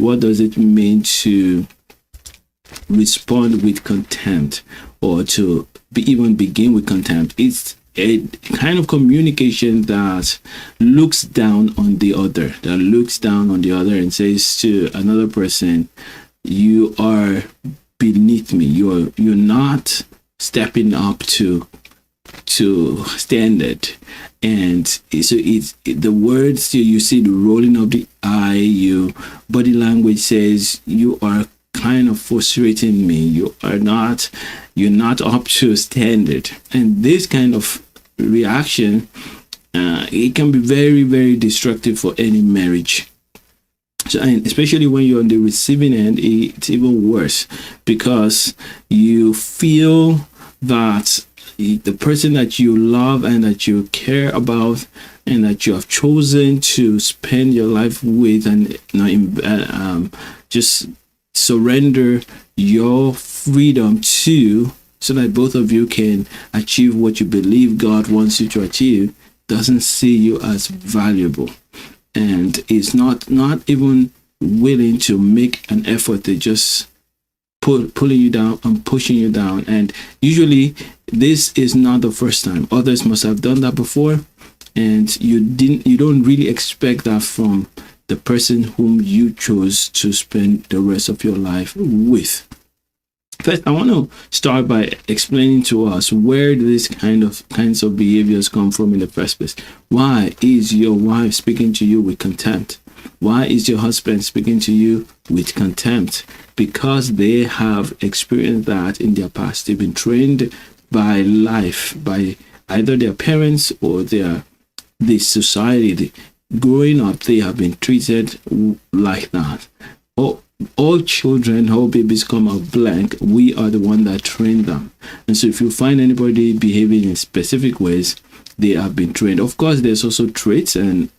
what does it mean to respond with contempt, or to even begin with contempt? It's a kind of communication that looks down on the other, and says to another person, you are beneath me. You're not stepping up to standard. And so it's the words, you see the rolling of the eye, your body language says you are kind of frustrating me. You're not up to standard. And this kind of reaction, it can be very, very destructive for any marriage. So, and especially when you're on the receiving end, it's even worse, because you feel that the person that you love and that you care about and that you have chosen to spend your life with, and just surrender your freedom to, so that both of you can achieve what you believe God wants you to achieve, doesn't see you as valuable, and is not even willing to make an effort to just pulling you down and pushing you down. And usually this is not the first time. Others must have done that before, and you don't really expect that from the person whom you chose to spend the rest of your life with. First, I want to start by explaining to us where these kinds of behaviors come from in the first place. Why is your wife speaking to you with contempt? Why is your husband speaking to you with contempt? Because they have experienced that in their past. They've been trained by life, by either their parents or the society. Growing up, they have been treated like that. All children, all babies come out blank. We are the one that trained them. And so if you find anybody behaving in specific ways, they have been trained. Of course, there's also traits and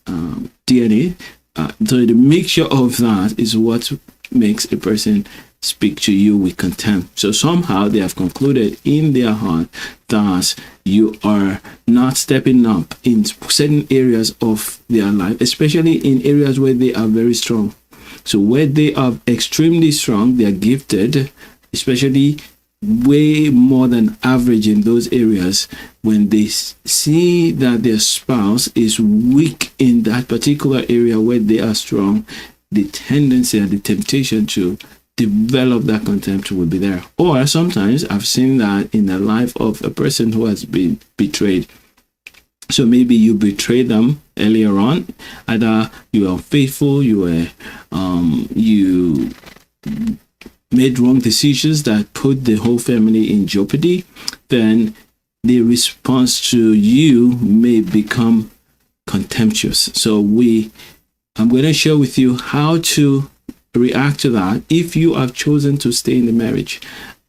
DNA. So the mixture of that is what makes a person speak to you with contempt. So somehow they have concluded in their heart that you are not stepping up in certain areas of their life, especially in areas where they are very strong. So where they are extremely strong, they are gifted, especially way more than average in those areas. When they see that their spouse is weak in that particular area where they are strong, the tendency and the temptation to develop that contempt will be there. Or sometimes I've seen that in the life of a person who has been betrayed. So maybe you betrayed them earlier on, either you are unfaithful, you made wrong decisions that put the whole family in jeopardy. Then the response to you may become contemptuous. So I'm going to share with you how to react to that if you have chosen to stay in the marriage,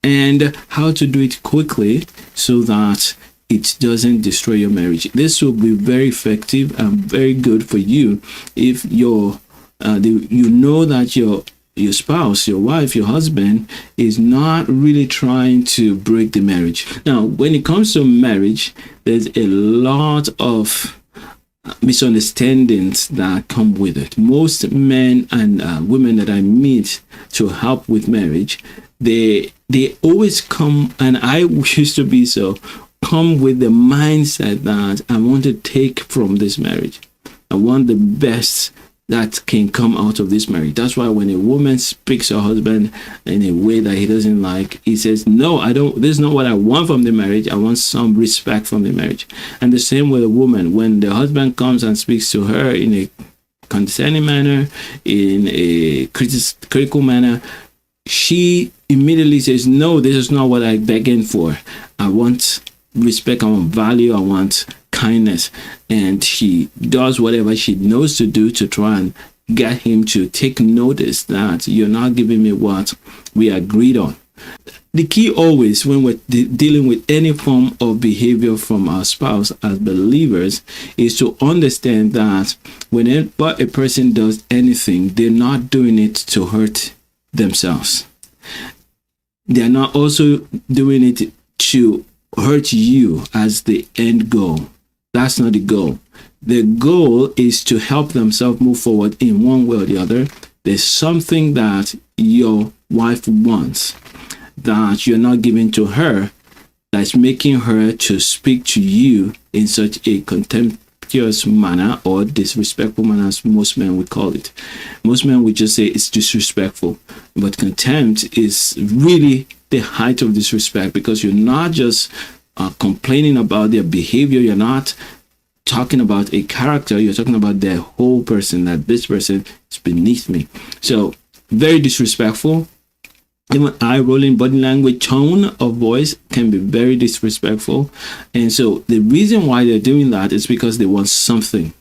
and how to do it quickly so that it doesn't destroy your marriage. This will be very effective and very good for you if you know that your spouse, your wife, your husband is not really trying to break the marriage. Now, when it comes to marriage, there's a lot of misunderstandings that come with it. Most men and women that I meet to help with marriage, they always come, and I used to be so, come with the mindset that I want to take from this marriage. I want the best that can come out of this marriage. That's why when a woman speaks to her husband in a way that he doesn't like, he says, no, this is not what I want from the marriage. I want some respect from the marriage. And the same with a woman. When the husband comes and speaks to her in a condescending manner, in a critical manner, she immediately says, no, this is not what I'm begging for. I want respect, I want value, I want kindness. And she does whatever she knows to do to try and get him to take notice that you're not giving me what we agreed on. The key always when we're dealing with any form of behavior from our spouse as believers is to understand that whenever a person does anything, they're not doing it to hurt themselves. They're not also doing it to hurt you as the end goal. That's not the goal. The goal is to help themselves move forward in one way or the other, There's something that your wife wants that you're not giving to her, that's making her to speak to you in such a contemptuous manner or disrespectful manner, as most men would call it. Most men would just say it's disrespectful, but contempt is really the height of disrespect, because you're not just complaining about their behavior, you're not talking about a character, you're talking about their whole person, that this person is beneath me. So very disrespectful. Even eye-rolling body language, tone of voice can be very disrespectful. And so the reason why they're doing that is because they want something.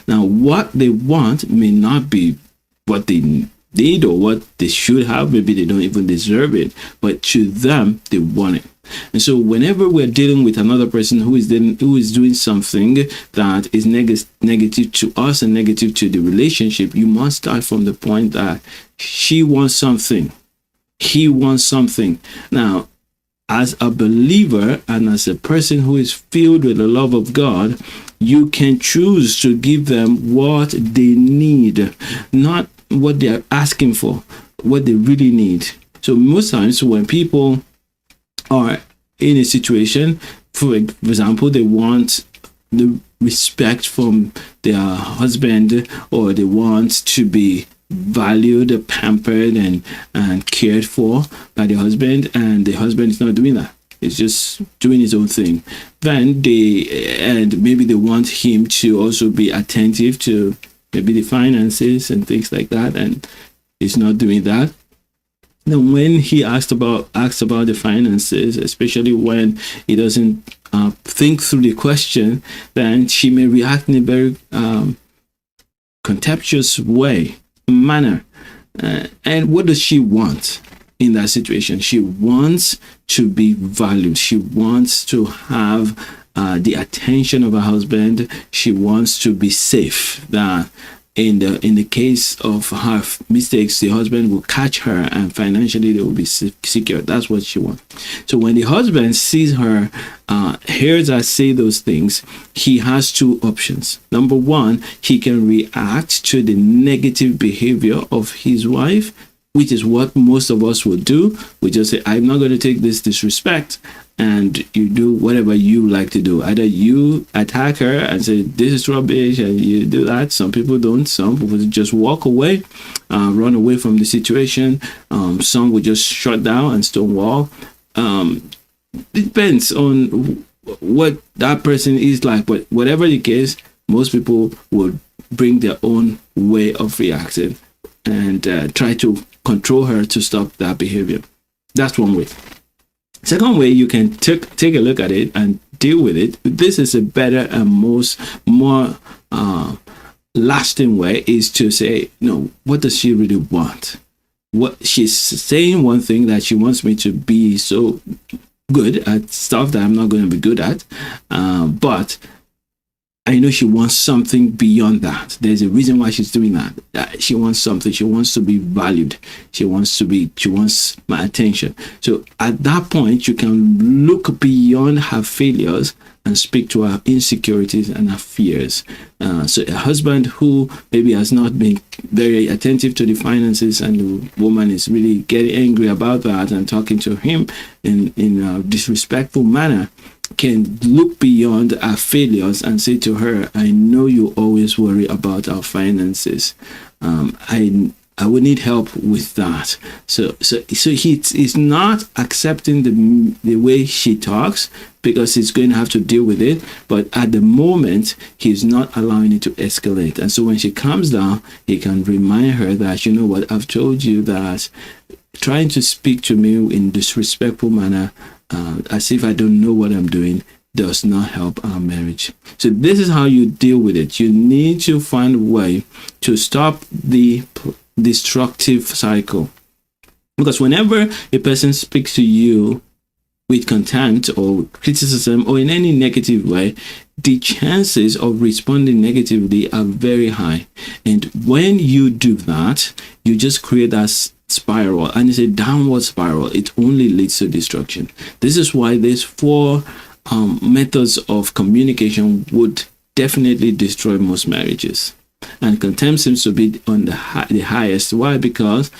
Now, what they want may not be what they need or what they should have. Maybe they don't even deserve it, but to them, they want it. And so whenever we're dealing with another person who is doing something that is negative to us and negative to the relationship, you must start from the point that she wants something. He wants something. Now, as a believer and as a person who is filled with the love of God, you can choose to give them what they need, not what they are asking for, what they really need. So most times when people are in a situation, for example, they want the respect from their husband, or they want to be valued, pampered, and cared for by the husband, and the husband is not doing that. It's just doing his own thing. Then maybe they want him to also be attentive to maybe the finances and things like that, and he's not doing that. Then when he asks about the finances, especially when he doesn't think through the question, then she may react in a very contemptuous manner. And what does she want in that situation? She wants to be valued. She wants to have the attention of her husband. She wants to be safe. That in the case of her mistakes, the husband will catch her and financially they will be secure. That's what she wants. So when the husband sees her, hears her say those things, he has two options. Number one, he can react to the negative behavior of his wife, which is what most of us would do. We just say, I'm not going to take this disrespect, and you do whatever you like to do. Either you attack her and say, this is rubbish, and you do that. Some people don't. Some people just walk away, run away from the situation. Some will just shut down and stonewall. It depends on what that person is like, but whatever the case, most people would bring their own way of reacting and try to control her to stop that behavior. That's one way. Second way, you can take a look at it and deal with it. This is a better and more lasting way, is to say, no, what does she really want? What she's saying, one thing, that she wants me to be so good at stuff that I'm not going to be good at, but I know she wants something beyond that. There's a reason why she's doing that. She wants something. She wants to be valued. She wants my attention. So at that point, you can look beyond her failures and speak to her insecurities and her fears. So a husband who maybe has not been very attentive to the finances, and the woman is really getting angry about that and talking to him in a disrespectful manner, can look beyond our failures and say to her, I know you always worry about our finances. I would need help with that. So he's not accepting the way she talks, because he's going to have to deal with it. But at the moment, he's not allowing it to escalate. And so when she comes down, he can remind her that, you know what, I've told you that trying to speak to me in disrespectful manner, as if I don't know what I'm doing, does not help our marriage. So this is how you deal with it. You need to find a way to stop the destructive cycle. Because whenever a person speaks to you with contempt or criticism or in any negative way, the chances of responding negatively are very high. And when you do that, you just create that spiral, and it's a downward spiral. It only leads to destruction. This is why these four methods of communication would definitely destroy most marriages. And contempt seems to be on the highest. Why? Because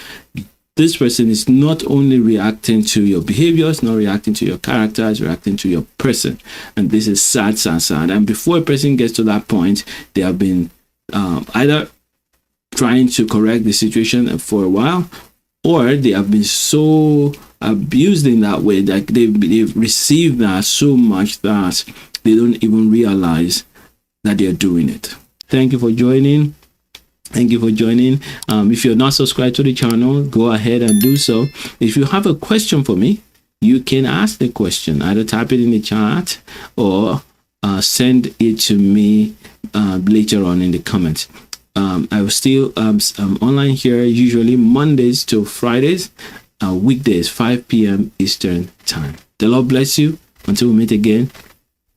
this person is not only reacting to your behaviors, not reacting to your character, it's reacting to your person. And this is sad, sad, sad. And before a person gets to that point, they have been either trying to correct the situation for a while, or they have been so abused in that way that they've received that so much that they don't even realize that they're doing it. Thank you for joining. Thank you for joining. If you're not subscribed to the channel, go ahead and do so. If you have a question for me, you can ask the question. Either type it in the chat or send it to me later on in the comments. I will still online here, usually Mondays to Fridays, weekdays 5 p.m. Eastern time. The Lord bless you. Until we meet again,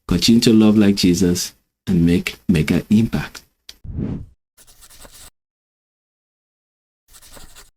continue to love like Jesus and make an impact.